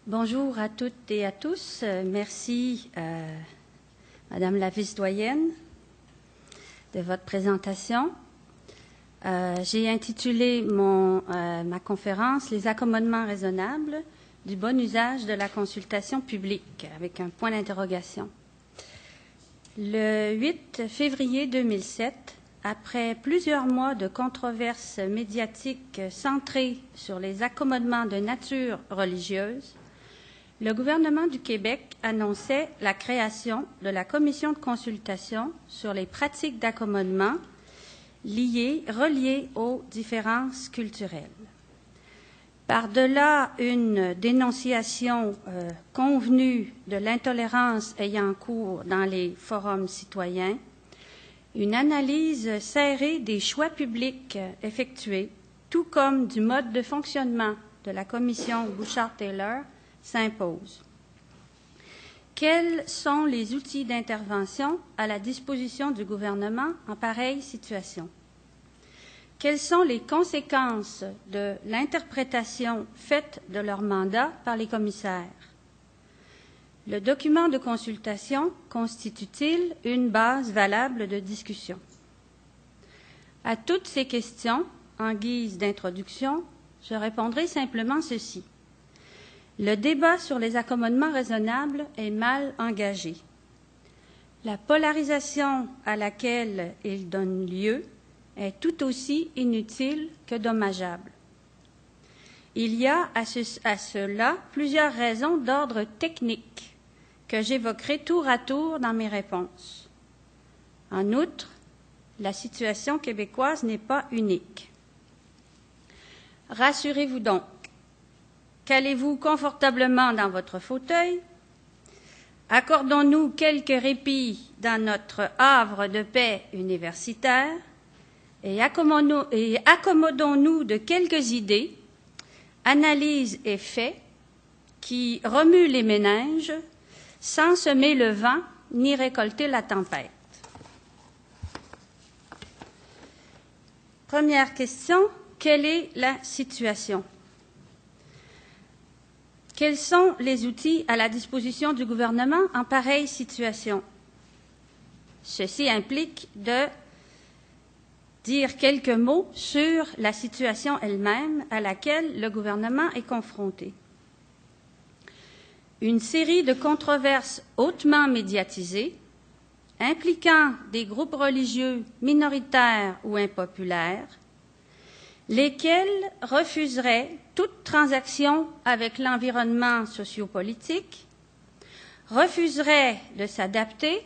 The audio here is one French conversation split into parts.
Bonjour à toutes et à tous. Merci, Madame la vice-doyenne, de votre présentation. J'ai intitulé ma conférence « Les accommodements raisonnables du bon usage de la consultation publique » avec un point d'interrogation. Le 8 février 2007, après plusieurs mois de controverses médiatiques centrées sur les accommodements de nature religieuse, le gouvernement du Québec annonçait la création de la commission de consultation sur les pratiques d'accommodement reliées aux différences culturelles. Par-delà une dénonciation convenue de l'intolérance ayant cours dans les forums citoyens, une analyse serrée des choix publics effectués, tout comme du mode de fonctionnement de la commission Bouchard-Taylor, s'impose. Quels sont les outils d'intervention à la disposition du gouvernement en pareille situation? Quelles sont les conséquences de l'interprétation faite de leur mandat par les commissaires? Le document de consultation constitue-t-il une base valable de discussion? À toutes ces questions, en guise d'introduction, je répondrai simplement ceci. Le débat sur les accommodements raisonnables est mal engagé. La polarisation à laquelle il donne lieu est tout aussi inutile que dommageable. Il y a à cela plusieurs raisons d'ordre technique que j'évoquerai tour à tour dans mes réponses. En outre, la situation québécoise n'est pas unique. Rassurez-vous donc. Calez-vous confortablement dans votre fauteuil. Accordons-nous quelques répits dans notre havre de paix universitaire et accommodons-nous de quelques idées, analyses et faits qui remuent les méninges sans semer le vent ni récolter la tempête. Première question, quelle est la situation? Quels sont les outils à la disposition du gouvernement en pareille situation? Ceci implique de dire quelques mots sur la situation elle-même à laquelle le gouvernement est confronté. Une série de controverses hautement médiatisées, impliquant des groupes religieux minoritaires ou impopulaires, lesquels refuseraient toute transaction avec l'environnement sociopolitique, refuseraient de s'adapter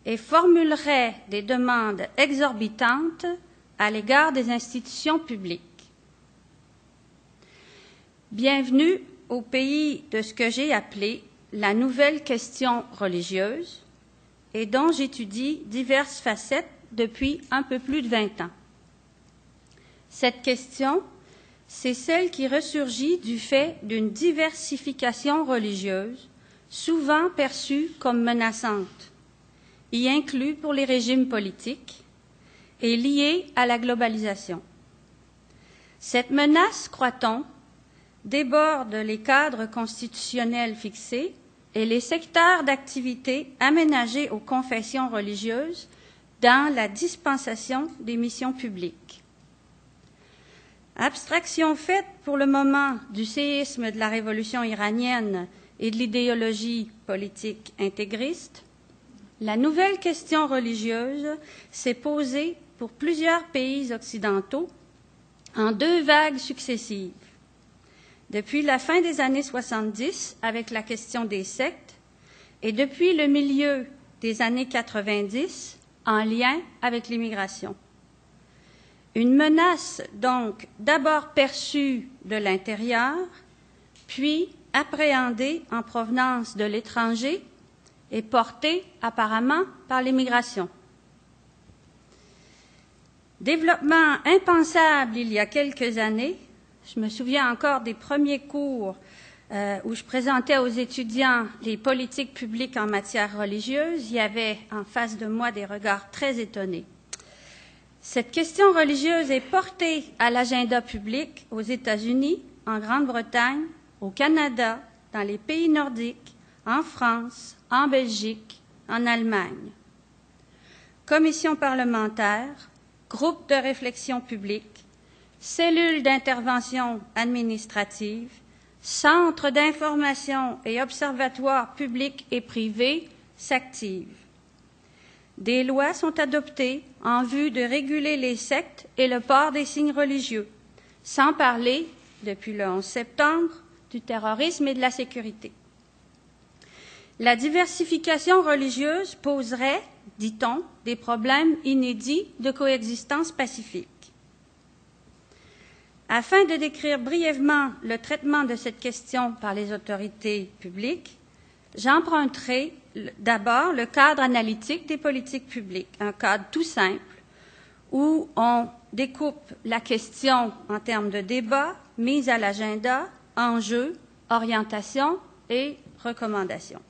et formuleraient des demandes exorbitantes à l'égard des institutions publiques. Bienvenue au pays de ce que j'ai appelé la nouvelle question religieuse et dont j'étudie diverses facettes depuis un peu plus de 20 ans. Cette question, c'est celle qui ressurgit du fait d'une diversification religieuse, souvent perçue comme menaçante, y inclus pour les régimes politiques, et liée à la globalisation. Cette menace, croit-on, déborde les cadres constitutionnels fixés et les secteurs d'activité aménagés aux confessions religieuses dans la dispensation des missions publiques. Abstraction faite pour le moment du séisme de la révolution iranienne et de l'idéologie politique intégriste, la nouvelle question religieuse s'est posée pour plusieurs pays occidentaux en 2 vagues successives. Depuis la fin des années 70 avec la question des sectes et depuis le milieu des années 90 en lien avec l'immigration. Une menace donc d'abord perçue de l'intérieur, puis appréhendée en provenance de l'étranger et portée apparemment par l'immigration. Développement impensable il y a quelques années, je me souviens encore des premiers cours où je présentais aux étudiants les politiques publiques en matière religieuse, il y avait en face de moi des regards très étonnés. Cette question religieuse est portée à l'agenda public aux États-Unis, en Grande-Bretagne, au Canada, dans les pays nordiques, en France, en Belgique, en Allemagne. Commission parlementaire, groupe de réflexion publique, cellules d'intervention administrative, centres d'information et observatoires publics et privés s'activent. Des lois sont adoptées en vue de réguler les sectes et le port des signes religieux, sans parler, depuis le 11 septembre, du terrorisme et de la sécurité. La diversification religieuse poserait, dit-on, des problèmes inédits de coexistence pacifique. Afin de décrire brièvement le traitement de cette question par les autorités publiques, j'emprunterai d'abord le cadre analytique des politiques publiques, un cadre tout simple où on découpe la question en termes de débat, mise à l'agenda, enjeux, orientation et recommandations.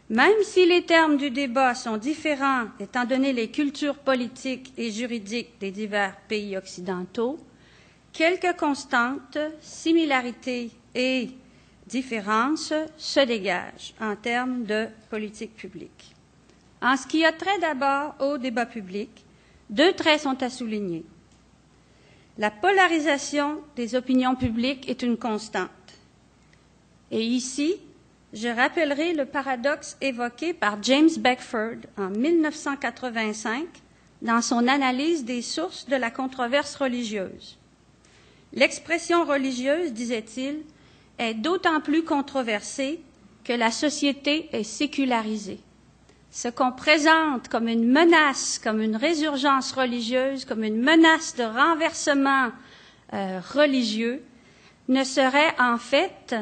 Même si les termes du débat sont différents étant donné les cultures politiques et juridiques des divers pays occidentaux, quelques constantes, similarités et différences se dégagent en termes de politique publique. En ce qui a trait d'abord au débat public, deux traits sont à souligner. La polarisation des opinions publiques est une constante. Et ici, je rappellerai le paradoxe évoqué par James Beckford en 1985 dans son analyse des sources de la controverse religieuse. L'expression religieuse, disait-il, est d'autant plus controversée que la société est sécularisée. Ce qu'on présente comme une menace, comme une résurgence religieuse, comme une menace de renversement religieux, ne serait en fait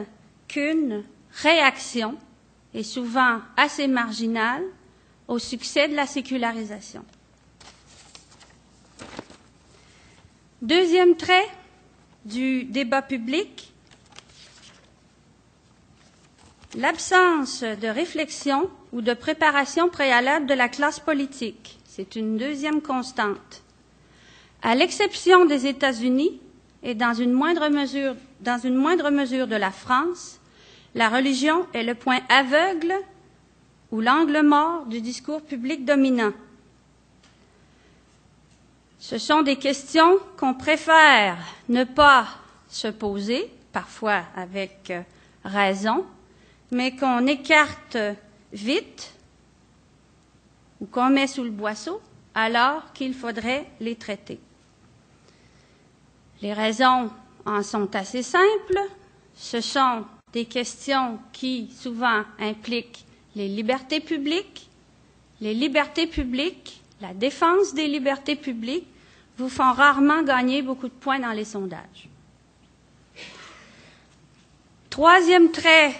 qu'une réaction, et souvent assez marginale, au succès de la sécularisation. Deuxième trait du débat public, l'absence de réflexion ou de préparation préalable de la classe politique. C'est une deuxième constante. À l'exception des États-Unis et dans une moindre mesure de la France, la religion est le point aveugle ou l'angle mort du discours public dominant. Ce sont des questions qu'on préfère ne pas se poser, parfois avec raison, mais qu'on écarte vite ou qu'on met sous le boisseau alors qu'il faudrait les traiter. Les raisons en sont assez simples. Ce sont des questions qui souvent impliquent les libertés publiques. Les libertés publiques, la défense des libertés publiques, vous font rarement gagner beaucoup de points dans les sondages. Troisième trait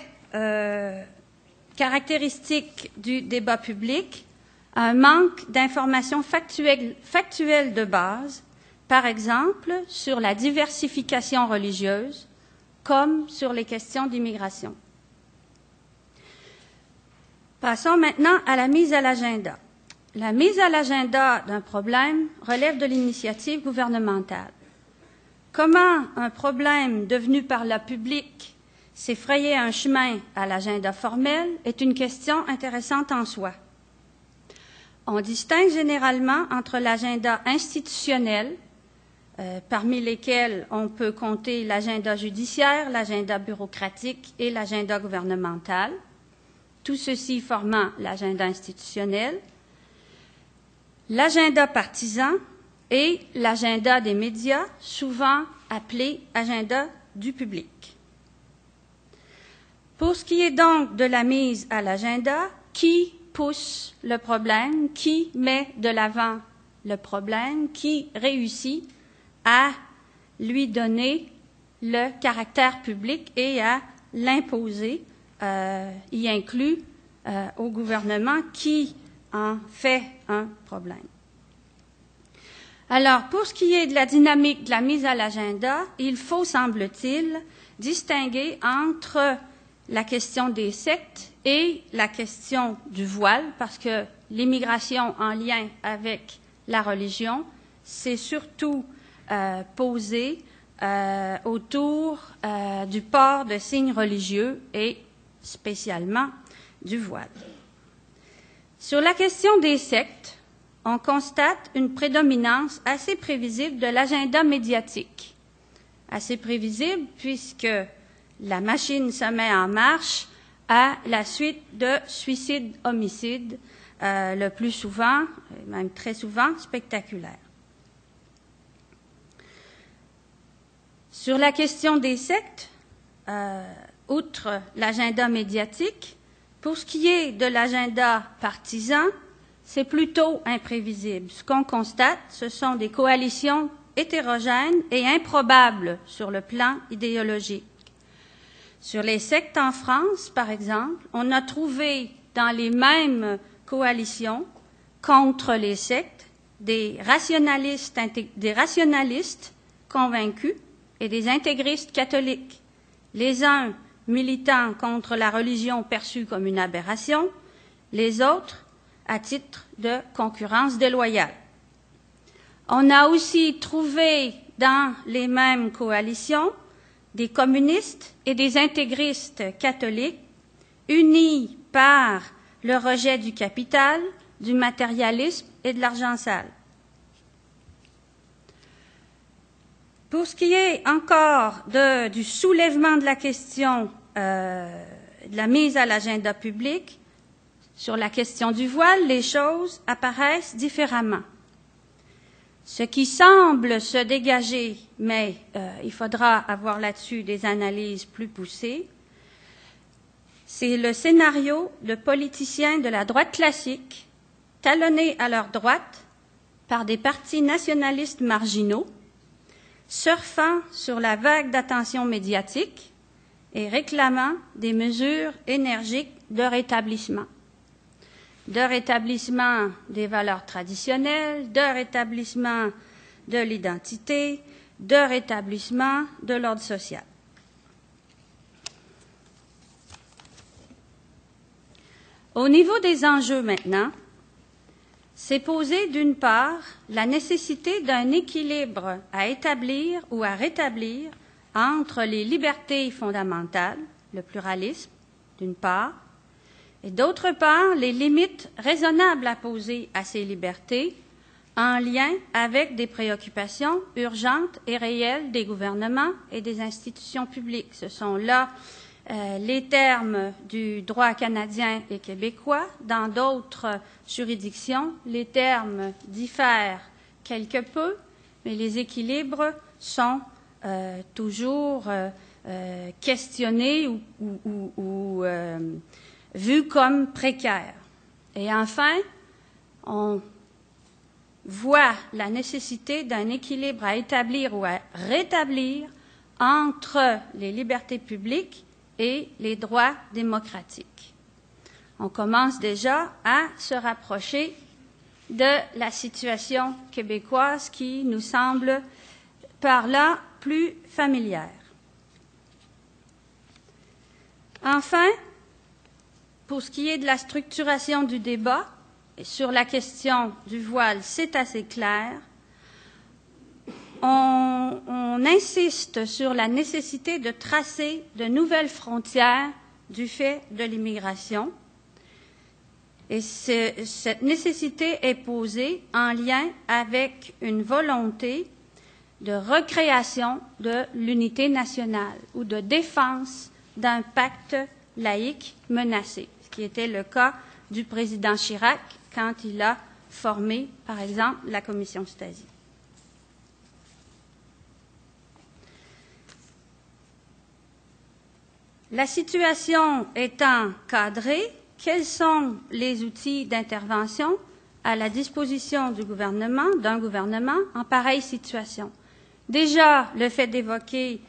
caractéristique du débat public, un manque d'informations factuelles de base, par exemple sur la diversification religieuse, comme sur les questions d'immigration. Passons maintenant à la mise à l'agenda. La mise à l'agenda d'un problème relève de l'initiative gouvernementale. Comment un problème devenu par le public s'est frayé un chemin à l'agenda formel est une question intéressante en soi. On distingue généralement entre l'agenda institutionnel, parmi lesquels on peut compter l'agenda judiciaire, l'agenda bureaucratique et l'agenda gouvernemental, tout ceci formant l'agenda institutionnel, l'agenda partisan et l'agenda des médias, souvent appelé agenda du public. Pour ce qui est donc de la mise à l'agenda, qui pousse le problème, qui met de l'avant le problème, qui réussit à lui donner le caractère public et à l'imposer, y inclut au gouvernement qui en fait un problème. Alors, pour ce qui est de la dynamique de la mise à l'agenda, il faut, semble-t-il, distinguer entre la question des sectes et la question du voile, parce que l'immigration en lien avec la religion, c'est surtout posée autour du port de signes religieux et spécialement du voile. Sur la question des sectes, on constate une prédominance assez prévisible de l'agenda médiatique. Assez prévisible puisque la machine se met en marche à la suite de suicides-homicides, le plus souvent, même très souvent, spectaculaires. Sur la question des sectes, outre l'agenda médiatique, pour ce qui est de l'agenda partisan, c'est plutôt imprévisible. Ce qu'on constate, ce sont des coalitions hétérogènes et improbables sur le plan idéologique. Sur les sectes en France, par exemple, on a trouvé dans les mêmes coalitions contre les sectes des rationalistes convaincus et des intégristes catholiques, les uns militant contre la religion perçue comme une aberration, les autres à titre de concurrence déloyale. On a aussi trouvé dans les mêmes coalitions des communistes et des intégristes catholiques unis par le rejet du capital, du matérialisme et de l'argent sale. Pour ce qui est encore du soulèvement de la question de la mise à l'agenda public, sur la question du voile, les choses apparaissent différemment. Ce qui semble se dégager, mais il faudra avoir là-dessus des analyses plus poussées, c'est le scénario de politiciens de la droite classique, talonnés à leur droite par des partis nationalistes marginaux, surfant sur la vague d'attention médiatique et réclamant des mesures énergiques de rétablissement des valeurs traditionnelles, de rétablissement de l'identité, de rétablissement de l'ordre social. Au niveau des enjeux maintenant, c'est posé d'une part la nécessité d'un équilibre à établir ou à rétablir entre les libertés fondamentales, le pluralisme, d'une part, et d'autre part, les limites raisonnables à poser à ces libertés en lien avec des préoccupations urgentes et réelles des gouvernements et des institutions publiques. Ce sont là les termes du droit canadien et québécois. Dans d'autres juridictions, les termes diffèrent quelque peu, mais les équilibres sont toujours questionnés ou vus comme précaires. Et enfin, on voit la nécessité d'un équilibre à établir ou à rétablir entre les libertés publiques et les droits démocratiques. On commence déjà à se rapprocher de la situation québécoise qui nous semble par là plus familière. Enfin, pour ce qui est de la structuration du débat, sur la question du voile, c'est assez clair. On insiste sur la nécessité de tracer de nouvelles frontières du fait de l'immigration. Et cette nécessité est posée en lien avec une volonté de recréation de l'unité nationale ou de défense d'un pacte laïque menacé, ce qui était le cas du président Chirac quand il a formé, par exemple, la commission Stasi. La situation étant cadrée, quels sont les outils d'intervention à la disposition d'un gouvernement en pareille situation? Déjà, le fait d'évoquer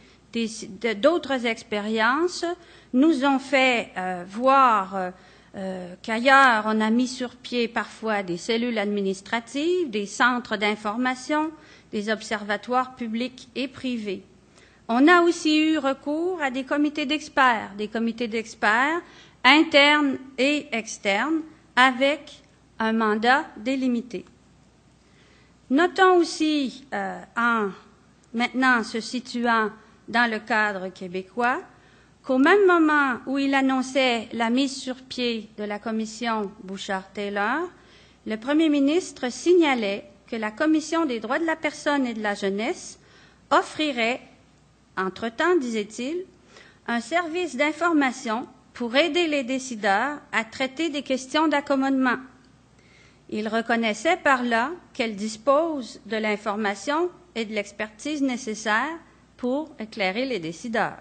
d'autres expériences nous ont fait voir qu'ailleurs, on a mis sur pied parfois des cellules administratives, des centres d'information, des observatoires publics et privés. On a aussi eu recours à des comités d'experts internes et externes, avec un mandat délimité. Notons aussi, en maintenant se situant dans le cadre québécois, qu'au même moment où il annonçait la mise sur pied de la commission Bouchard-Taylor, le premier ministre signalait que la Commission des droits de la personne et de la jeunesse offrirait, entre-temps, disait-il, un service d'information pour aider les décideurs à traiter des questions d'accommodement. Il reconnaissait par là qu'elle dispose de l'information et de l'expertise nécessaires pour éclairer les décideurs.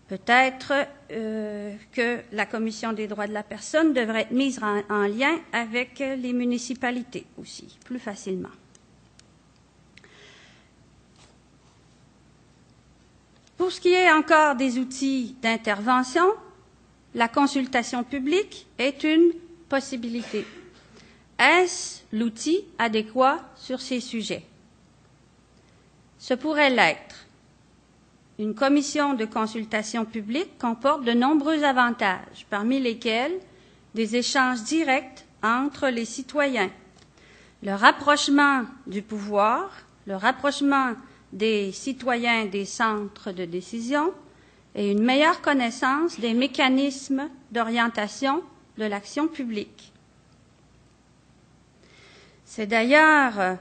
Peut-être que la Commission des droits de la personne devrait être mise en lien avec les municipalités aussi, plus facilement. Pour ce qui est encore des outils d'intervention, la consultation publique est une possibilité. Est-ce l'outil adéquat sur ces sujets? Ce pourrait l'être. Une commission de consultation publique comporte de nombreux avantages, parmi lesquels des échanges directs entre les citoyens, le rapprochement du pouvoir, le rapprochement des citoyens des centres de décision et une meilleure connaissance des mécanismes d'orientation de l'action publique. C'est d'ailleurs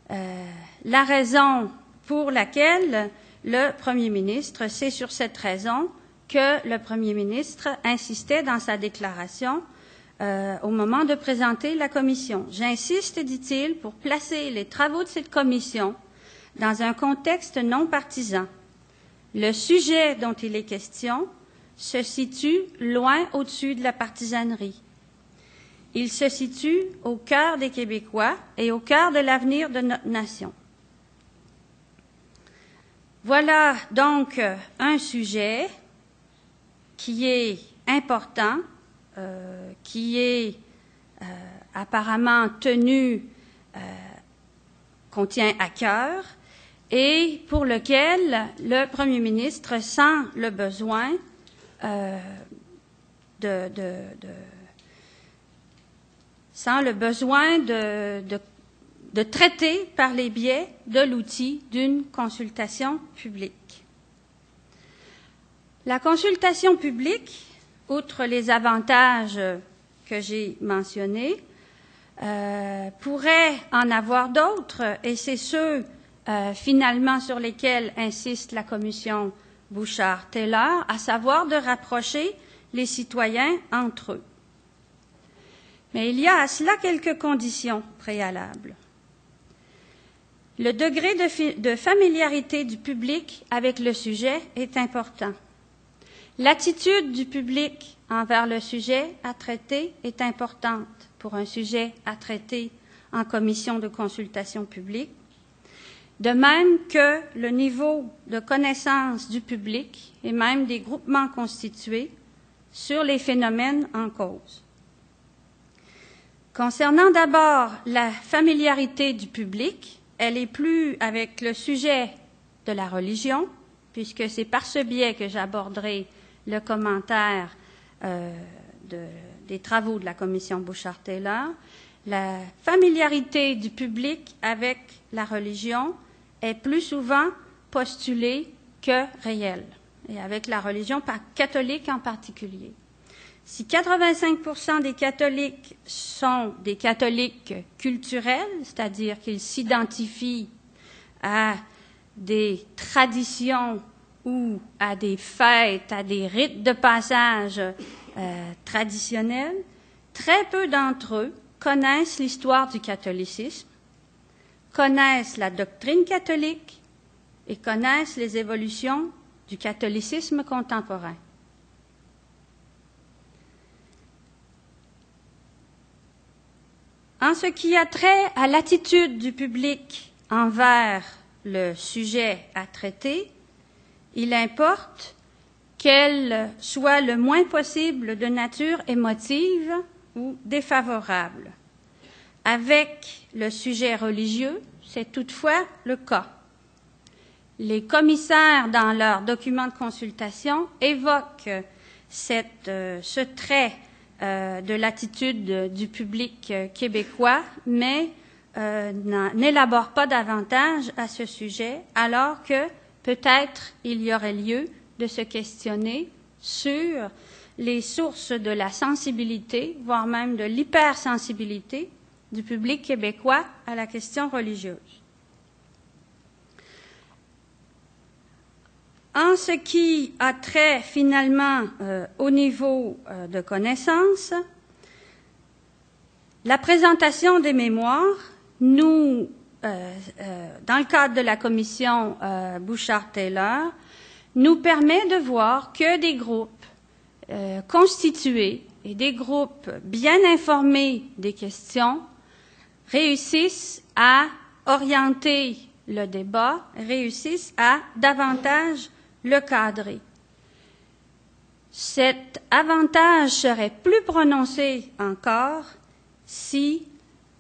la raison pour laquelle le Premier ministre, c'est sur cette raison que le Premier ministre insistait dans sa déclaration au moment de présenter la commission. J'insiste, dit-il, pour placer les travaux de cette commission dans un contexte non partisan. Le sujet dont il est question se situe loin au-dessus de la partisanerie. Il se situe au cœur des Québécois et au cœur de l'avenir de notre nation. Voilà donc un sujet qui est important, qui est apparemment qu'on tient à cœur et pour lequel le Premier ministre sent le besoin de traiter par les biais de l'outil d'une consultation publique. La consultation publique, outre les avantages que j'ai mentionnés, pourrait en avoir d'autres, et c'est ceux finalement sur lesquels insiste la commission Bouchard-Taylor, à savoir de rapprocher les citoyens entre eux. Mais il y a à cela quelques conditions préalables. Le degré de familiarité du public avec le sujet est important. L'attitude du public envers le sujet à traiter est importante pour un sujet à traiter en commission de consultation publique, de même que le niveau de connaissance du public et même des groupements constitués sur les phénomènes en cause. Concernant d'abord la familiarité du public, elle est plus avec le sujet de la religion, puisque c'est par ce biais que j'aborderai le commentaire des travaux de la commission Bouchard-Taylor. La familiarité du public avec la religion est plus souvent postulée que réelle, et avec la religion catholique en particulier. Si 85% des catholiques sont des catholiques culturels, c'est-à-dire qu'ils s'identifient à des traditions ou à des fêtes, à des rites de passage traditionnels, très peu d'entre eux connaissent l'histoire du catholicisme, connaissent la doctrine catholique et connaissent les évolutions du catholicisme contemporain. En ce qui a trait à l'attitude du public envers le sujet à traiter, il importe qu'elle soit le moins possible de nature émotive ou défavorable. Avec le sujet religieux, c'est toutefois le cas. Les commissaires, dans leurs documents de consultation, évoquent ce trait de l'attitude du public québécois, mais n'élabore pas davantage à ce sujet, alors que peut-être il y aurait lieu de se questionner sur les sources de la sensibilité, voire même de l'hypersensibilité du public québécois à la question religieuse. En ce qui a trait finalement au niveau de connaissance, la présentation des mémoires, nous, dans le cadre de la commission Bouchard-Taylor, nous permet de voir que des groupes constitués et des groupes bien informés des questions réussissent à orienter le débat, réussissent à davantage le cadrer. Cet avantage serait plus prononcé encore si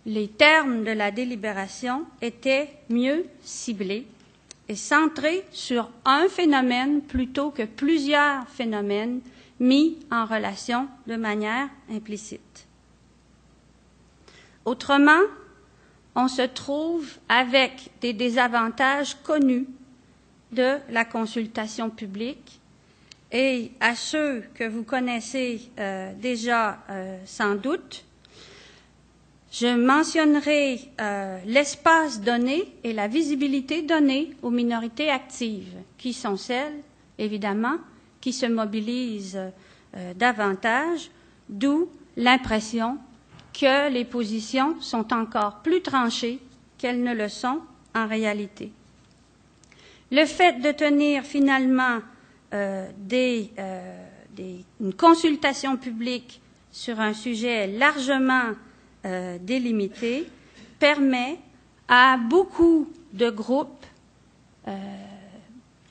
les termes de la délibération étaient mieux ciblés et centrés sur un phénomène plutôt que plusieurs phénomènes mis en relation de manière implicite. Autrement, on se trouve avec des désavantages connus de la consultation publique et à ceux que vous connaissez déjà sans doute, je mentionnerai l'espace donné et la visibilité donnée aux minorités actives, qui sont celles, évidemment, qui se mobilisent davantage, d'où l'impression que les positions sont encore plus tranchées qu'elles ne le sont en réalité. Le fait de tenir finalement une consultation publique sur un sujet largement délimité permet à beaucoup de groupes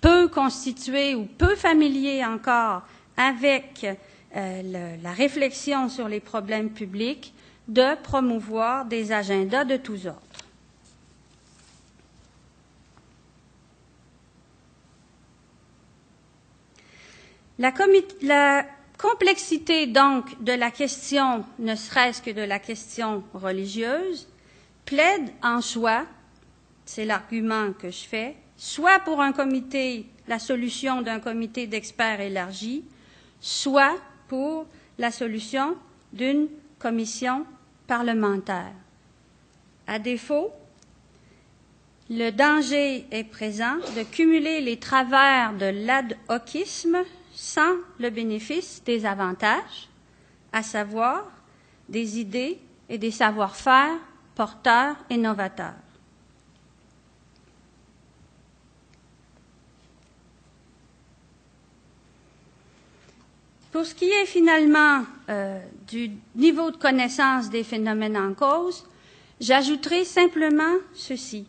peu constitués ou peu familiers encore avec la réflexion sur les problèmes publics de promouvoir des agendas de tous ordres. La complexité, donc, de la question, ne serait-ce que de la question religieuse, plaide en soi, c'est l'argument que je fais, soit pour un comité, la solution d'un comité d'experts élargi, soit pour la solution d'une commission parlementaire. À défaut, le danger est présent de cumuler les travers de l'ad-hocisme sans le bénéfice des avantages, à savoir des idées et des savoir-faire porteurs et novateurs. Pour ce qui est finalement du niveau de connaissance des phénomènes en cause, j'ajouterai simplement ceci.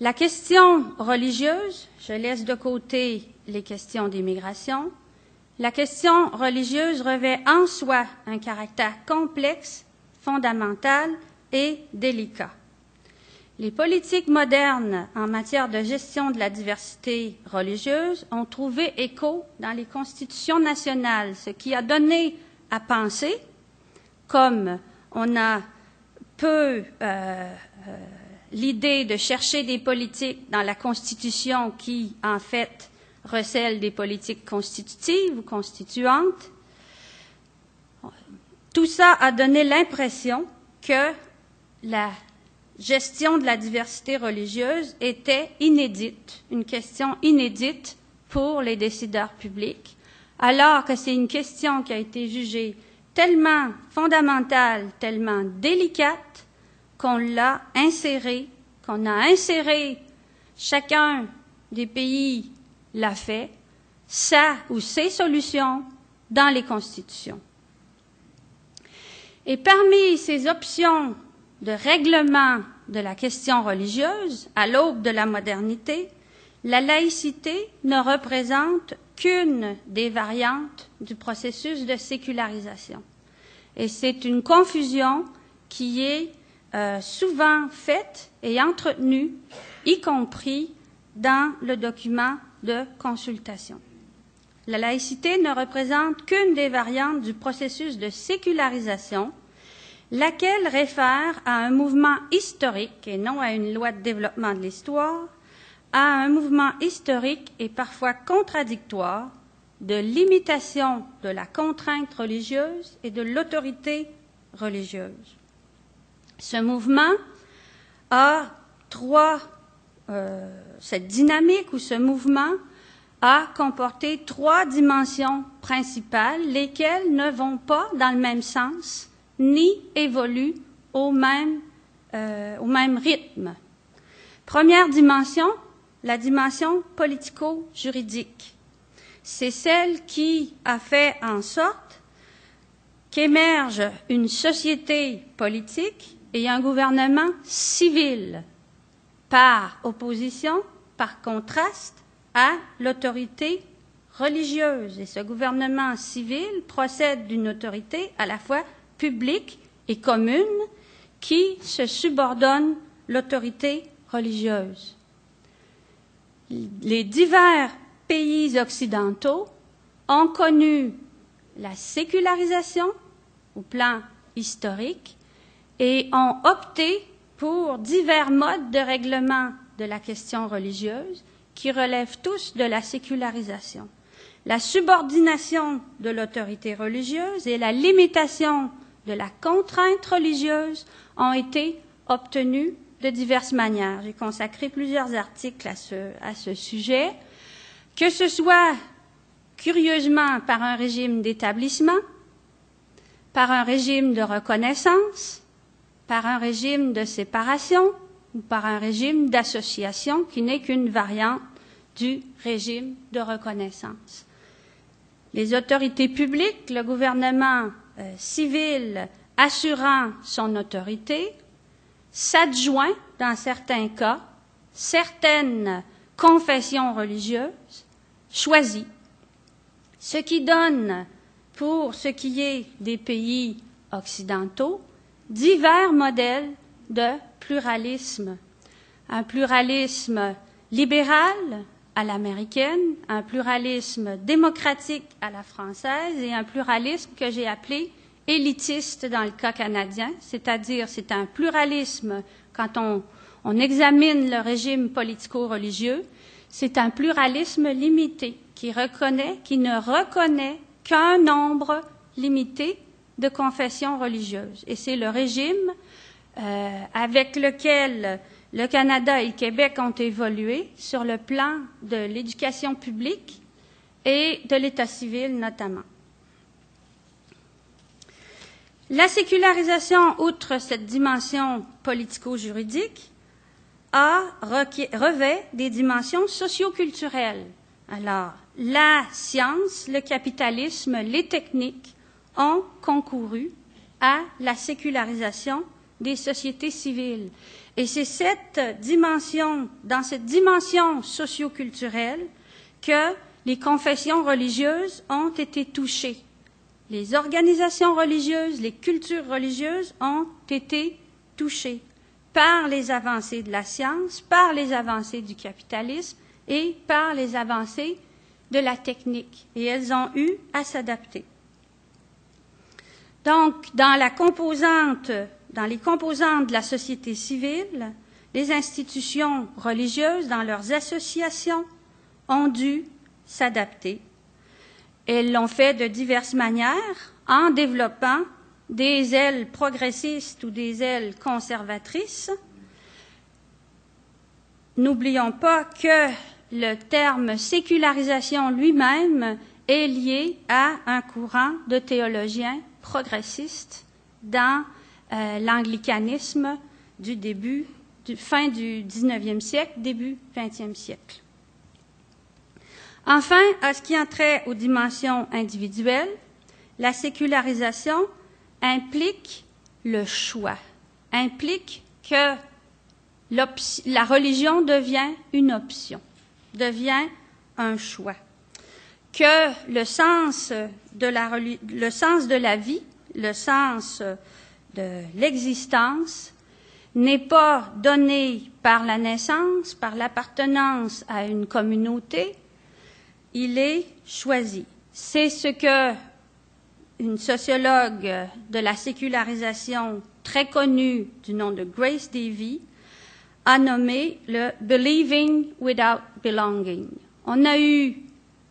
La question religieuse, je laisse de côté les questions d'immigration, la question religieuse revêt en soi un caractère complexe, fondamental et délicat. Les politiques modernes en matière de gestion de la diversité religieuse ont trouvé écho dans les constitutions nationales, ce qui a donné à penser, comme on a peu l'idée de chercher des politiques dans la Constitution qui, en fait, recèlent des politiques constitutives ou constituantes. Tout ça a donné l'impression que la gestion de la diversité religieuse était inédite, une question inédite pour les décideurs publics, alors que c'est une question qui a été jugée tellement fondamentale, tellement délicate, qu'on l'a insérée, qu'on a inséré, chacun des pays l'a fait, sa ou ses solutions dans les constitutions. Et parmi ces options de règlement de la question religieuse, à l'aube de la modernité, la laïcité ne représente qu'une des variantes du processus de sécularisation. Et c'est une confusion qui est souvent faite et entretenue, y compris dans le document de consultation. La laïcité ne représente qu'une des variantes du processus de sécularisation laquelle réfère à un mouvement historique et non à une loi de développement de l'histoire, à un mouvement historique et parfois contradictoire de limitation de la contrainte religieuse et de l'autorité religieuse. Ce mouvement a cette dynamique ou ce mouvement a comporté trois dimensions principales, lesquelles ne vont pas dans le même sens ni évoluent au même rythme. Première dimension, la dimension politico-juridique. C'est celle qui a fait en sorte qu'émerge une société politique et un gouvernement civil par opposition, par contraste à l'autorité religieuse. Et ce gouvernement civil procède d'une autorité à la fois publique et commune qui se subordonne l'autorité religieuse. Les divers pays occidentaux ont connu la sécularisation au plan historique et ont opté pour divers modes de règlement de la question religieuse qui relèvent tous de la sécularisation. La subordination de l'autorité religieuse et la limitation de la contrainte religieuse ont été obtenues de diverses manières. J'ai consacré plusieurs articles à ce sujet, que ce soit curieusement par un régime d'établissement, par un régime de reconnaissance, par un régime de séparation ou par un régime d'association qui n'est qu'une variante du régime de reconnaissance. Les autorités publiques, le gouvernement civil assurant son autorité, s'adjoint, dans certains cas, certaines confessions religieuses choisies, ce qui donne, pour ce qui est des pays occidentaux, divers modèles de pluralisme. Un pluralisme libéral à l'américaine, un pluralisme démocratique à la française et un pluralisme que j'ai appelé élitiste dans le cas canadien, c'est-à-dire c'est un pluralisme quand on examine le régime politico-religieux, c'est un pluralisme limité qui ne reconnaît qu'un nombre limité de confessions religieuses. Et c'est le régime avec lequel le Canada et le Québec ont évolué sur le plan de l'éducation publique et de l'État civil notamment. La sécularisation, outre cette dimension politico-juridique, revêt des dimensions socio-culturelles. Alors, la science, le capitalisme, les techniques ont concouru à la sécularisation des sociétés civiles. Et c'est dans cette dimension socio-culturelle que les confessions religieuses ont été touchées. Les organisations religieuses, les cultures religieuses ont été touchées par les avancées de la science, par les avancées du capitalisme et par les avancées de la technique. Et elles ont eu à s'adapter. Donc, dans les composantes de la société civile, les institutions religieuses, dans leurs associations, ont dû s'adapter. Elles l'ont fait de diverses manières, en développant des ailes progressistes ou des ailes conservatrices. N'oublions pas que le terme sécularisation lui-même est lié à un courant de théologiens progressistes dans l'anglicanisme fin du 19e siècle, début 20e siècle. Enfin, à ce qui a trait aux dimensions individuelles, la sécularisation implique le choix, implique que la religion devient une option, devient un choix, que le sens de la vie, le sens de l'existence n'est pas donné par la naissance, par l'appartenance à une communauté, il est choisi. C'est ce que une sociologue de la sécularisation très connue du nom de Grace Davy a nommé le « believing without belonging ». On a eu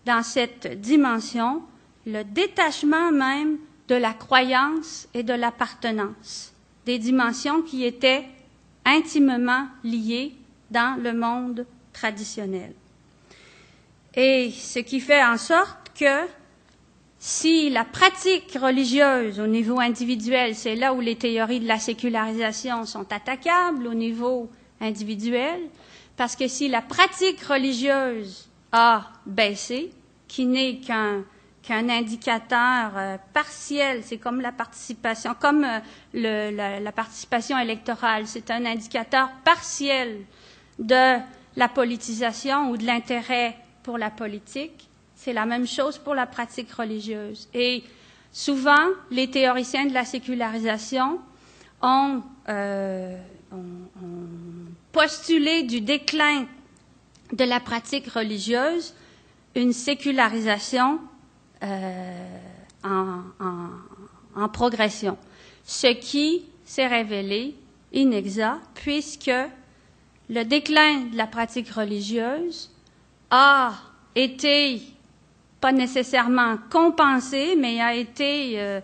dans cette dimension le détachement même de la croyance et de l'appartenance, des dimensions qui étaient intimement liées dans le monde traditionnel. Et ce qui fait en sorte que si la pratique religieuse au niveau individuel, c'est là où les théories de la sécularisation sont attaquables au niveau individuel, parce que si la pratique religieuse a baissé, qui n'est qu'un indicateur partiel, c'est comme la participation, comme la participation électorale, c'est un indicateur partiel de la politisation ou de l'intérêt pour la politique. C'est la même chose pour la pratique religieuse. Et souvent, les théoriciens de la sécularisation ont postulé du déclin de la pratique religieuse une sécularisation en progression, ce qui s'est révélé inexact puisque le déclin de la pratique religieuse a été pas nécessairement compensé, mais a été,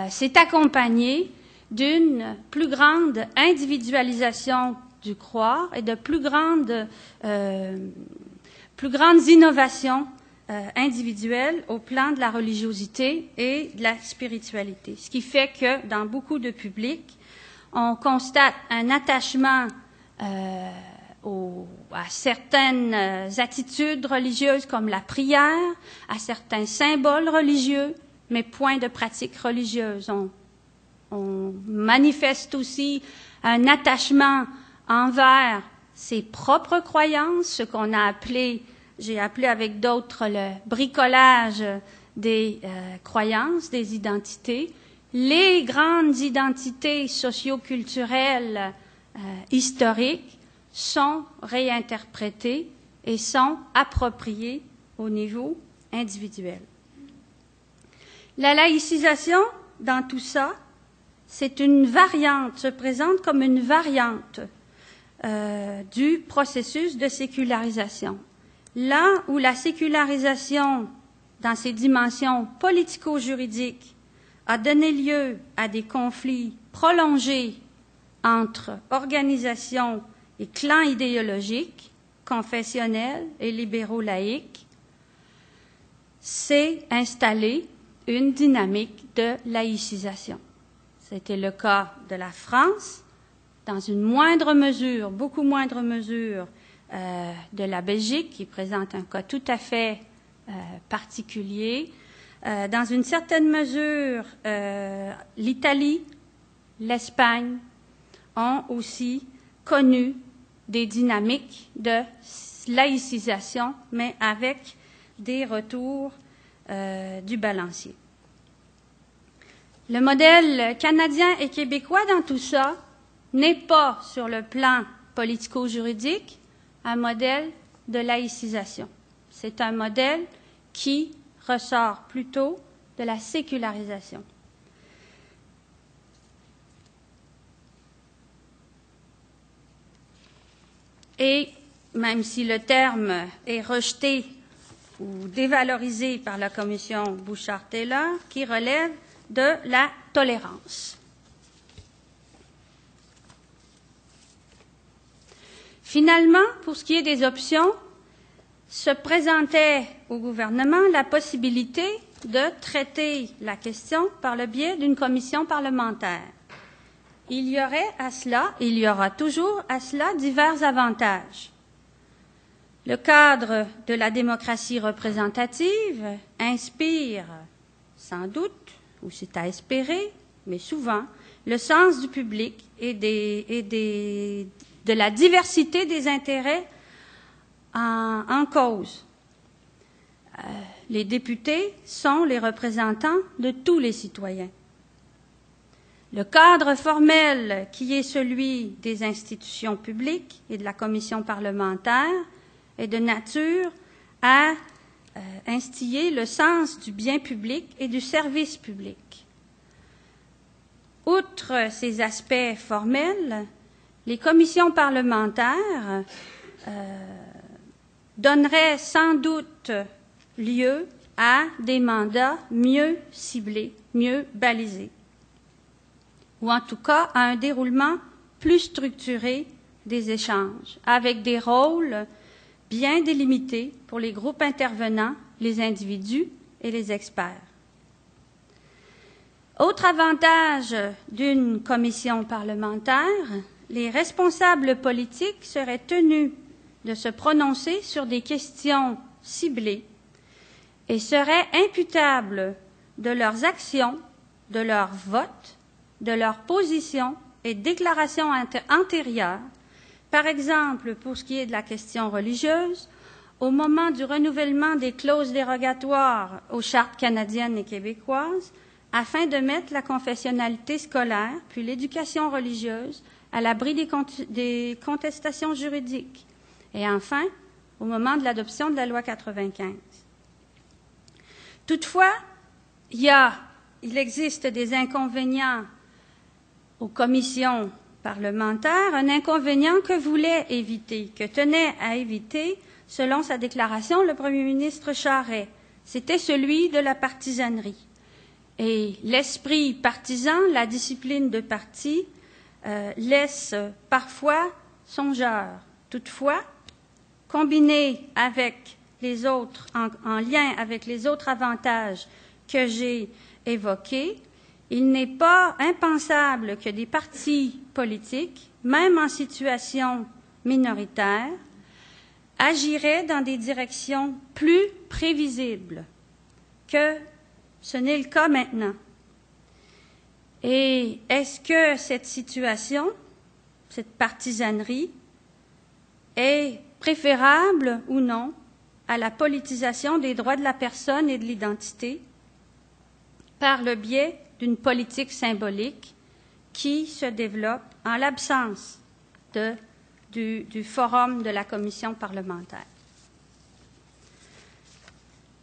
s'est accompagné d'une plus grande individualisation du croire et de plus grandes innovations individuelles au plan de la religiosité et de la spiritualité. Ce qui fait que dans beaucoup de publics, on constate un attachement à certaines attitudes religieuses comme la prière, à certains symboles religieux, mais point de pratique religieuse. On manifeste aussi un attachement envers ses propres croyances, ce qu'on a appelé, j'ai appelé avec d'autres le bricolage des croyances, des identités. Les grandes identités socio-culturelles historiques sont réinterprétées et sont appropriées au niveau individuel. La laïcisation, dans tout ça, c'est une variante, se présente comme une variante du processus de sécularisation. Là où la sécularisation, dans ses dimensions politico-juridiques, a donné lieu à des conflits prolongés entre organisations et clans idéologiques, confessionnels et libéraux laïques, s'est installée une dynamique de laïcisation. C'était le cas de la France, dans une moindre mesure, beaucoup moindre mesure, de la Belgique, qui présente un cas tout à fait particulier. Dans une certaine mesure, l'Italie, l'Espagne ont aussi connu des dynamiques de laïcisation, mais avec des retours du balancier. Le modèle canadien et québécois dans tout ça n'est pas, sur le plan politico-juridique, un modèle de laïcisation. C'est un modèle qui ressort plutôt de la sécularisation. Et même si le terme est rejeté ou dévalorisé par la commission Bouchard-Taylor, qui relève de la tolérance. Finalement, pour ce qui est des options, se présentait au gouvernement la possibilité de traiter la question par le biais d'une commission parlementaire. Il y aurait à cela, il y aura toujours à cela divers avantages. Le cadre de la démocratie représentative inspire sans doute, ou c'est à espérer, mais souvent, le sens du public et de la diversité des intérêts en cause. Les députés sont les représentants de tous les citoyens. Le cadre formel qui est celui des institutions publiques et de la commission parlementaire est de nature à instiller le sens du bien public et du service public. Outre ces aspects formels, les commissions parlementaires donneraient sans doute lieu à des mandats mieux ciblés, mieux balisés, ou en tout cas à un déroulement plus structuré des échanges, avec des rôles bien délimités pour les groupes intervenants, les individus et les experts. Autre avantage d'une commission parlementaire, les responsables politiques seraient tenus de se prononcer sur des questions ciblées et seraient imputables de leurs actions, de leurs votes, de leurs positions et déclarations antérieures, par exemple pour ce qui est de la question religieuse, au moment du renouvellement des clauses dérogatoires aux chartes canadiennes et québécoises, afin de mettre la confessionnalité scolaire, puis l'éducation religieuse, à l'abri des contestations juridiques. Et enfin, au moment de l'adoption de la loi 95. Toutefois, il existe des inconvénients aux commissions parlementaires, un inconvénient que voulait éviter, que tenait à éviter, selon sa déclaration, le premier ministre Charest. C'était celui de la partisanerie. Et l'esprit partisan, la discipline de parti, laisse parfois songeur. Toutefois, combiné avec les autres, en lien avec les autres avantages que j'ai évoqués, il n'est pas impensable que des partis politiques, même en situation minoritaire, agiraient dans des directions plus prévisibles que ce n'est le cas maintenant. Et est-ce que cette situation, cette partisanerie, est préférable ou non à la politisation des droits de la personne et de l'identité par le biais d'une politique symbolique qui se développe en l'absence du forum de la commission parlementaire?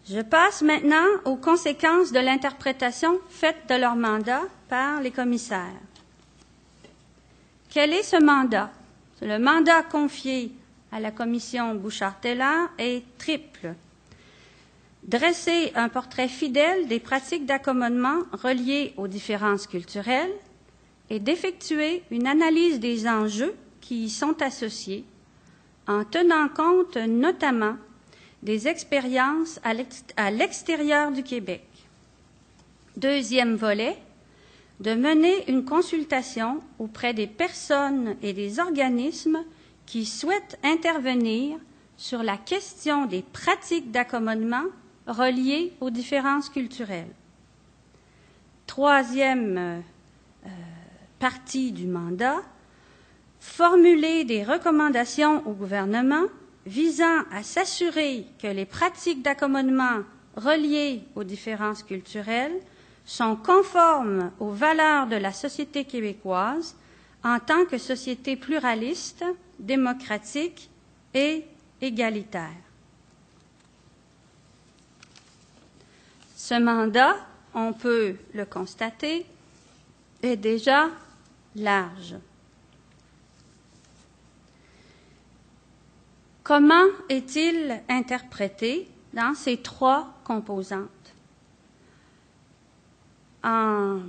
Je passe maintenant aux conséquences de l'interprétation faite de leur mandat par les commissaires. Quel est ce mandat? Le mandat confié à la commission Bouchard-Taylor est triple. Dresser un portrait fidèle des pratiques d'accommodement reliées aux différences culturelles et d'effectuer une analyse des enjeux qui y sont associés, en tenant compte notamment des expériences à l'extérieur du Québec. Deuxième volet, de mener une consultation auprès des personnes et des organismes qui souhaitent intervenir sur la question des pratiques d'accommodement reliées aux différences culturelles. Troisième partie du mandat, formuler des recommandations au gouvernement visant à s'assurer que les pratiques d'accommodement reliées aux différences culturelles sont conformes aux valeurs de la société québécoise en tant que société pluraliste, démocratique et égalitaire. Ce mandat, on peut le constater, est déjà large. Comment est-il interprété dans ces trois composantes? En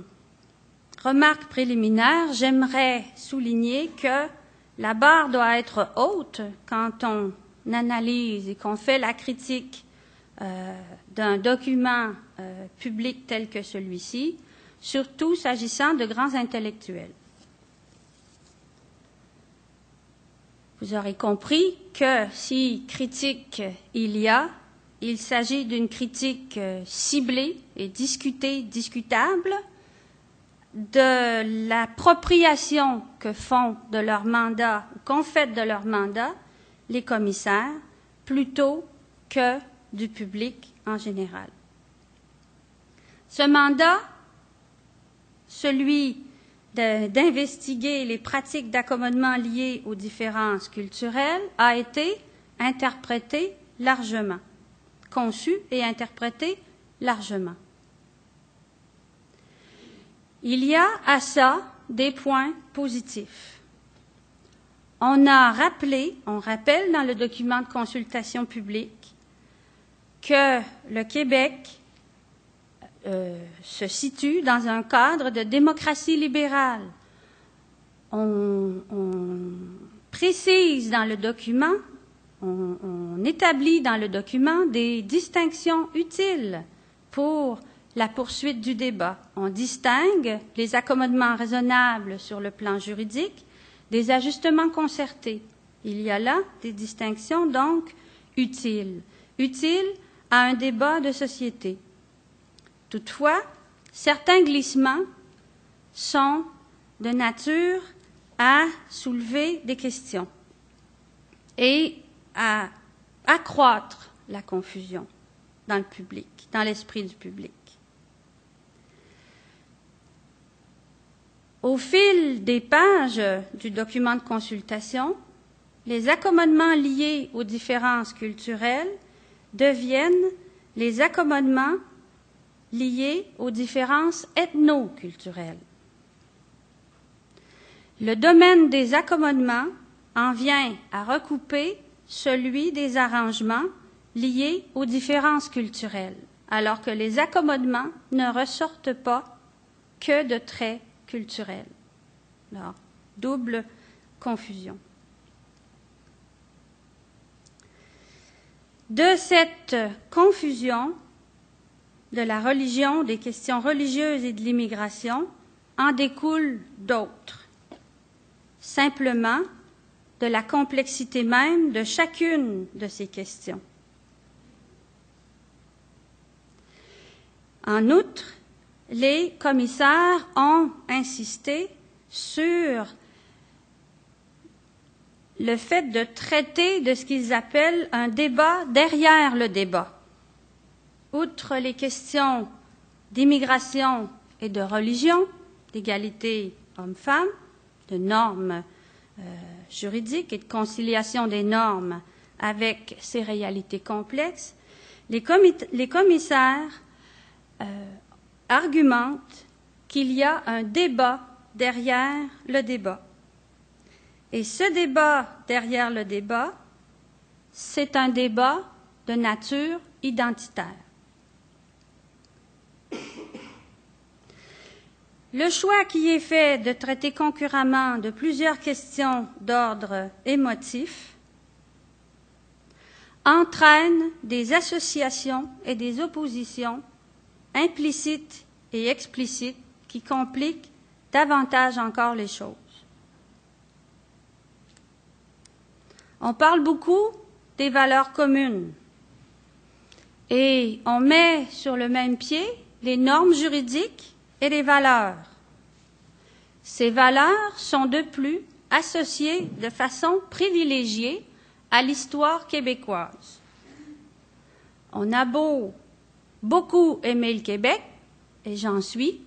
remarque préliminaire, j'aimerais souligner que la barre doit être haute quand on analyse et qu'on fait la critique d'un document public tel que celui-ci, surtout s'agissant de grands intellectuels. Vous aurez compris que si critique il y a, il s'agit d'une critique ciblée et discutable de l'appropriation que font de leur mandat, qu'ont fait de leur mandat les commissaires, plutôt que du public en général. Ce mandat, celui d'investiguer les pratiques d'accommodement liées aux différences culturelles, a été interprété largement, conçu et interprété largement. Il y a à ça des points positifs. On rappelle dans le document de consultation publique que le Québec se situe dans un cadre de démocratie libérale. On précise dans le document, on établit dans le document des distinctions utiles pour la poursuite du débat. On distingue les accommodements raisonnables sur le plan juridique des ajustements concertés. Il y a là des distinctions donc utiles à un débat de société. Toutefois, certains glissements sont de nature à soulever des questions et à accroître la confusion dans le public, dans l'esprit du public. Au fil des pages du document de consultation, les accommodements liés aux différences culturelles deviennent les accommodements liés aux différences ethno-culturelles. Le domaine des accommodements en vient à recouper celui des arrangements liés aux différences culturelles, alors que les accommodements ne ressortent pas que de traits culturels. Alors, double confusion. De cette confusion de la religion, des questions religieuses et de l'immigration, en découlent d'autres. Simplement, de la complexité même de chacune de ces questions. En outre, les commissaires ont insisté sur le fait de traiter de ce qu'ils appellent un débat derrière le débat. Outre les questions d'immigration et de religion, d'égalité homme-femme, de normes juridiques et de conciliation des normes avec ces réalités complexes, les commissaires argumentent qu'il y a un débat derrière le débat. Et ce débat derrière le débat, c'est un débat de nature identitaire. Le choix qui est fait de traiter concurremment de plusieurs questions d'ordre émotif entraîne des associations et des oppositions implicites et explicites qui compliquent davantage encore les choses. On parle beaucoup des valeurs communes et on met sur le même pied les normes juridiques et les valeurs. Ces valeurs sont de plus associées de façon privilégiée à l'histoire québécoise. On a beau beaucoup aimer le Québec, et j'en suis,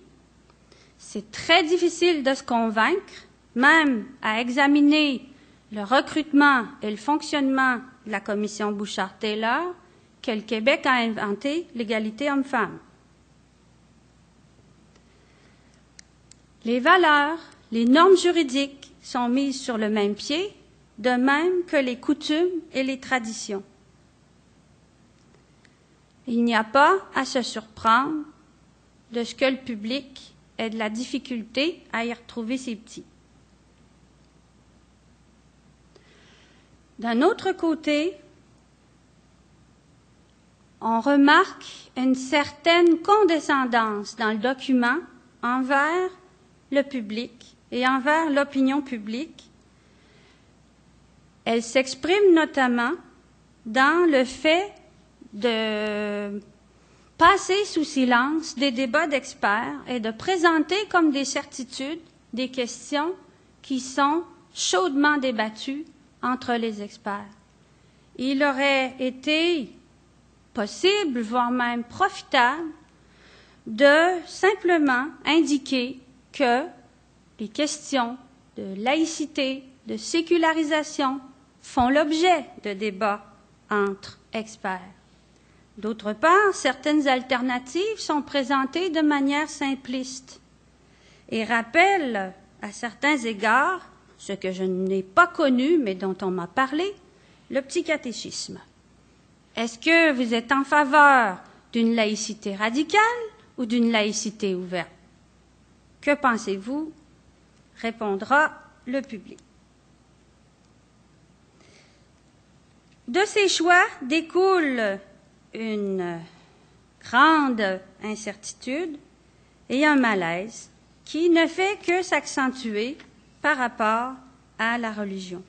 c'est très difficile de se convaincre, même à examiner le recrutement et le fonctionnement de la commission Bouchard-Taylor, que le Québec a inventé l'égalité homme-femme. Les valeurs, les normes juridiques sont mises sur le même pied, de même que les coutumes et les traditions. Il n'y a pas à se surprendre de ce que le public ait de la difficulté à y retrouver ses petits. D'un autre côté, on remarque une certaine condescendance dans le document envers le public et envers l'opinion publique. Elle s'exprime notamment dans le fait de passer sous silence des débats d'experts et de présenter comme des certitudes des questions qui sont chaudement débattues entre les experts. Il aurait été possible, voire même profitable, de simplement indiquer que les questions de laïcité, de sécularisation font l'objet de débats entre experts. D'autre part, certaines alternatives sont présentées de manière simpliste et rappellent à certains égards ce que je n'ai pas connu mais dont on m'a parlé, le petit catéchisme. Est-ce que vous êtes en faveur d'une laïcité radicale ou d'une laïcité ouverte? Que pensez-vous? Répondra le public. De ces choix découle une grande incertitude et un malaise qui ne fait que s'accentuer par rapport à la religion.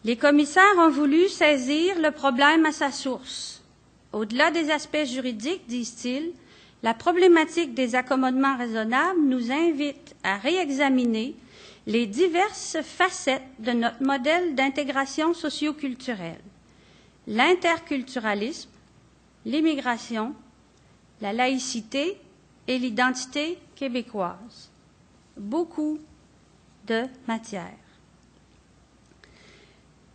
Les commissaires ont voulu saisir le problème à sa source. Au-delà des aspects juridiques, disent-ils, la problématique des accommodements raisonnables nous invite à réexaminer les diverses facettes de notre modèle d'intégration socio-culturelle, l'interculturalisme, l'immigration, la laïcité et l'identité québécoise. Beaucoup de matière.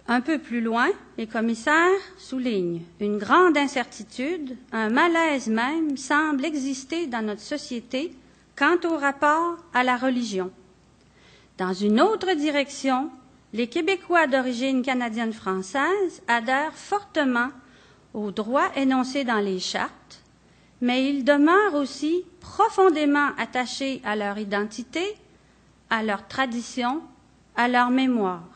Un peu plus loin, les commissaires soulignent une grande incertitude, un malaise même semble exister dans notre société quant au rapport à la religion. Dans une autre direction, les Québécois d'origine canadienne-française adhèrent fortement aux droits énoncés dans les chartes, mais ils demeurent aussi profondément attachés à leur identité, à leur tradition, à leur mémoire.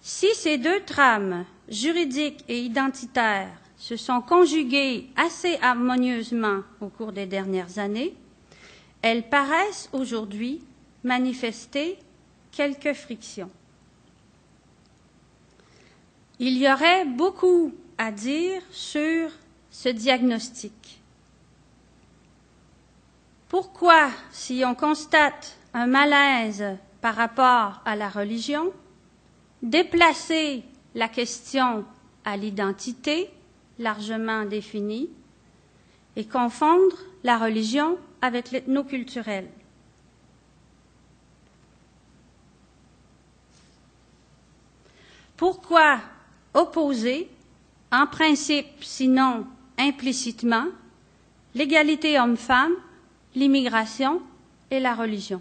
Si ces deux trames, juridiques et identitaires, se sont conjuguées assez harmonieusement au cours des dernières années, elles paraissent aujourd'hui manifester quelques frictions. Il y aurait beaucoup à dire sur ce diagnostic. Pourquoi, si on constate un malaise par rapport à la religion, déplacer la question à l'identité largement définie et confondre la religion avec l'ethnoculturel? Pourquoi opposer, en principe, sinon implicitement, l'égalité homme-femme, l'immigration et la religion?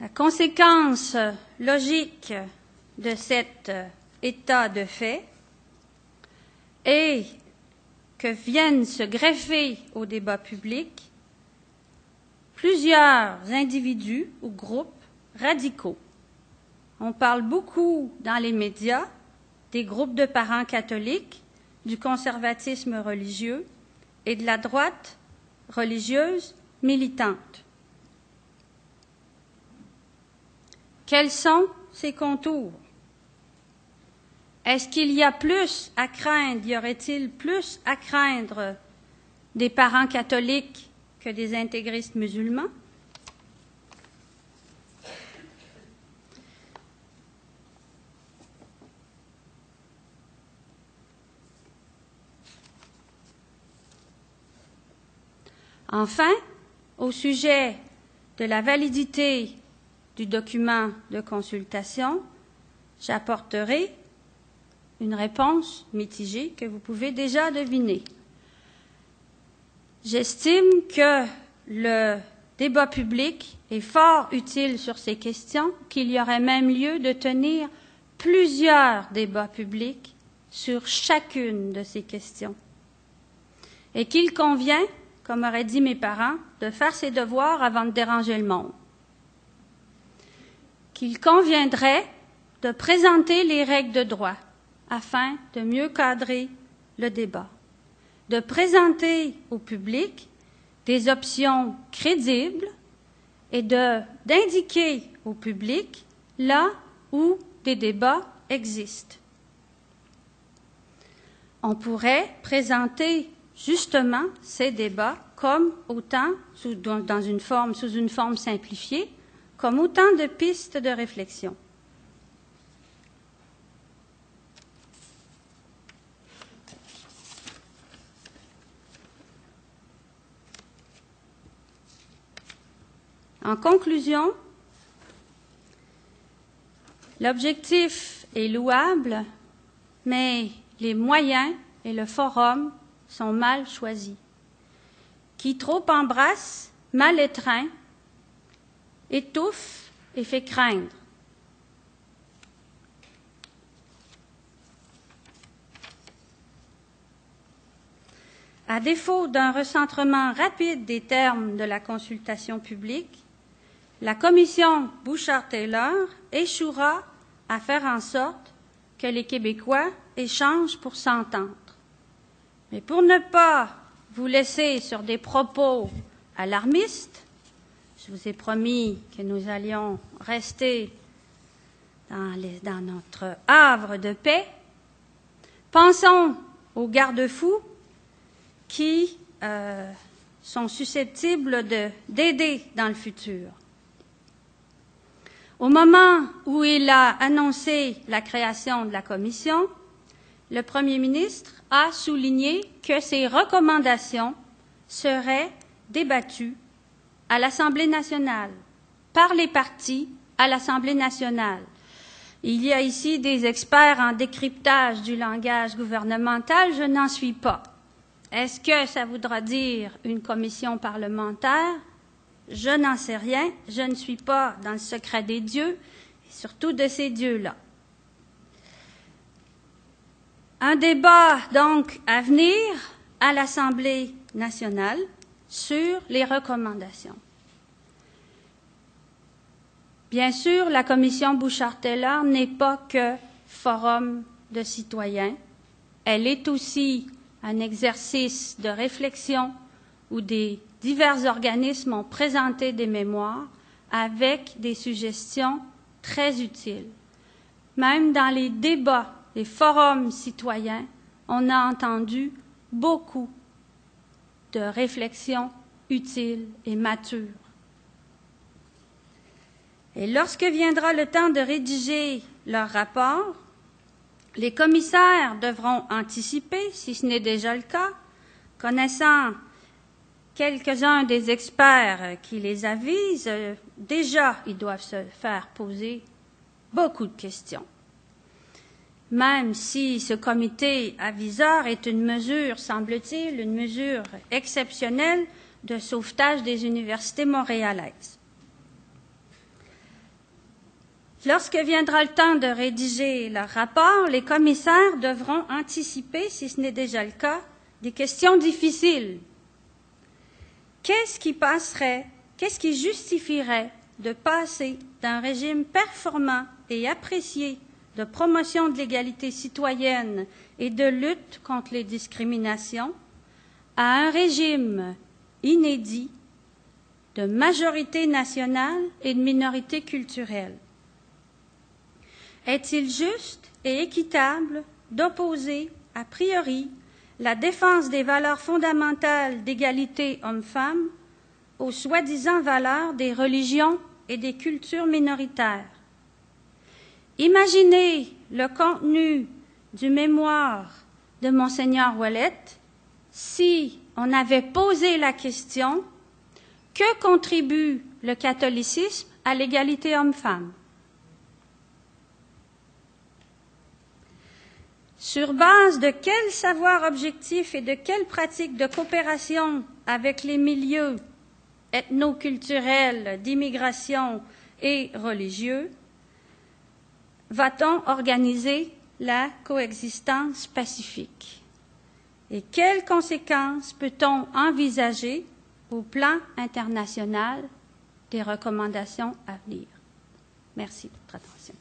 La conséquence logique de cet état de fait est que viennent se greffer au débat public plusieurs individus ou groupes radicaux. On parle beaucoup dans les médias des groupes de parents catholiques, du conservatisme religieux et de la droite religieuse militante. Quels sont ces contours? Est-ce qu'il y a plus à craindre, y aurait-il plus à craindre des parents catholiques que des intégristes musulmans? Enfin, au sujet de la validité du document de consultation, j'apporterai une réponse mitigée que vous pouvez déjà deviner. J'estime que le débat public est fort utile sur ces questions, qu'il y aurait même lieu de tenir plusieurs débats publics sur chacune de ces questions. Et qu'il convient, comme auraient dit mes parents, de faire ses devoirs avant de déranger le monde. Qu'il conviendrait de présenter les règles de droit afin de mieux cadrer le débat, de présenter au public des options crédibles et d'indiquer au public là où des débats existent. On pourrait présenter justement ces débats comme autant, sous une forme simplifiée, comme autant de pistes de réflexion. En conclusion, l'objectif est louable, mais les moyens et le forum sont mal choisis. Qui trop embrasse, mal étreint, étouffe et fait craindre. À défaut d'un recentrement rapide des termes de la consultation publique, la commission Bouchard-Taylor échouera à faire en sorte que les Québécois échangent pour s'entendre. Mais pour ne pas vous laisser sur des propos alarmistes, je vous ai promis que nous allions rester dans notre havre de paix. Pensons aux garde-fous qui sont susceptibles d'aider dans le futur. Au moment où il a annoncé la création de la commission, le Premier ministre a souligné que ces recommandations seraient débattues à l'Assemblée nationale, par les partis à l'Assemblée nationale. Il y a ici des experts en décryptage du langage gouvernemental, je n'en suis pas. Est-ce que ça voudra dire une commission parlementaire? Je n'en sais rien. Je ne suis pas dans le secret des dieux, et surtout de ces dieux-là. Un débat, donc, à venir à l'Assemblée nationale sur les recommandations. Bien sûr, la commission Bouchard-Taylor n'est pas que forum de citoyens. Elle est aussi un exercice de réflexion où des divers organismes ont présenté des mémoires avec des suggestions très utiles. Même dans les débats, les forums citoyens, on a entendu beaucoup de réflexions utiles et matures. Et lorsque viendra le temps de rédiger leur rapport, les commissaires devront anticiper, si ce n'est déjà le cas, connaissant quelques-uns des experts qui les avisent, déjà ils doivent se faire poser beaucoup de questions. Même si ce comité aviseur est une mesure, semble-t-il, une mesure exceptionnelle de sauvetage des universités montréalaises. Lorsque viendra le temps de rédiger leur rapport, les commissaires devront anticiper, si ce n'est déjà le cas, des questions difficiles. Qu'est-ce qui justifierait de passer d'un régime performant et apprécié de promotion de l'égalité citoyenne et de lutte contre les discriminations à un régime inédit de majorité nationale et de minorité culturelle? Est-il juste et équitable d'opposer, a priori, la défense des valeurs fondamentales d'égalité homme-femme aux soi-disant valeurs des religions et des cultures minoritaires? Imaginez le contenu du mémoire de Monseigneur Ouellette si on avait posé la question « Que contribue le catholicisme à l'égalité homme-femme » Sur base de quel savoir objectif et de quelles pratiques de coopération avec les milieux ethno-culturels, d'immigration et religieux va-t-on organiser la coexistence pacifique? Et quelles conséquences peut-on envisager au plan international des recommandations à venir? Merci de votre attention.